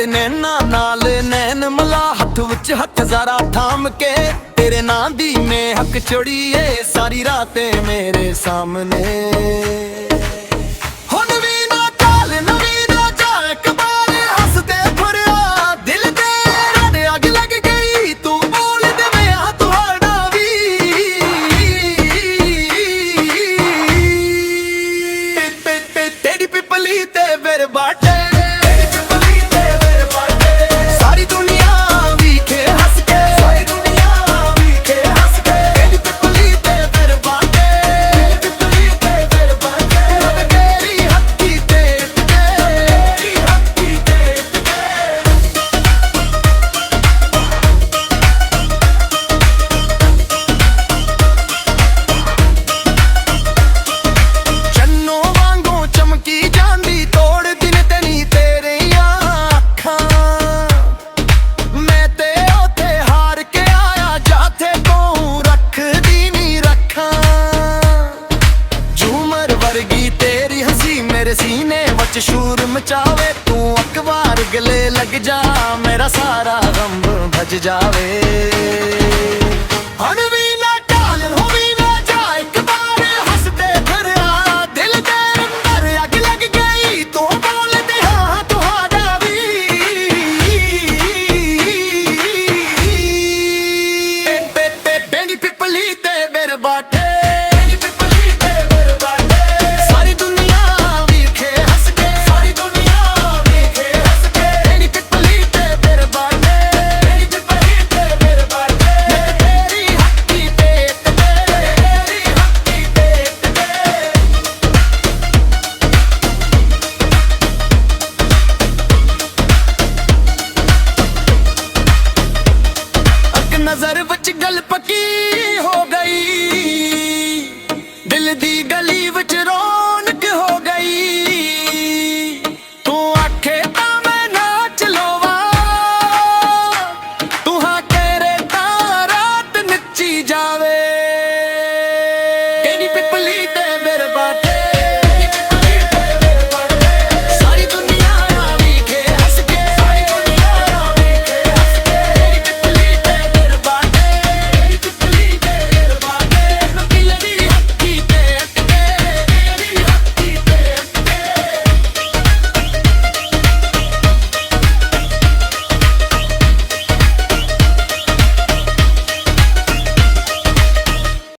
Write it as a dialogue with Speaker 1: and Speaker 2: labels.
Speaker 1: तेरे नैना नाल नैन मला हथ विच हथ जरा थाम के तेरे नां दी मैं हक छोड़िए सारी रातें मेरे सामने सीने वच शूर मचावे तू अखबार गले लग जा मेरा सारा गम भज जावे भी ना टाल हो भी ना जा एक बार हंस दे फिर आ दिल दे अंदर अग लग गई तू बोल दे हाँ तुहारा भी बेनी पिपली ते मेरे बाटे नजर विच गल पक्की हो गई दिल दी गली विच रौनक हो गई तू आखे ता मैं नाच लोवा तू हाँ तेरे ता रात नची जावे तेरी पिपली ते मेरे बाटे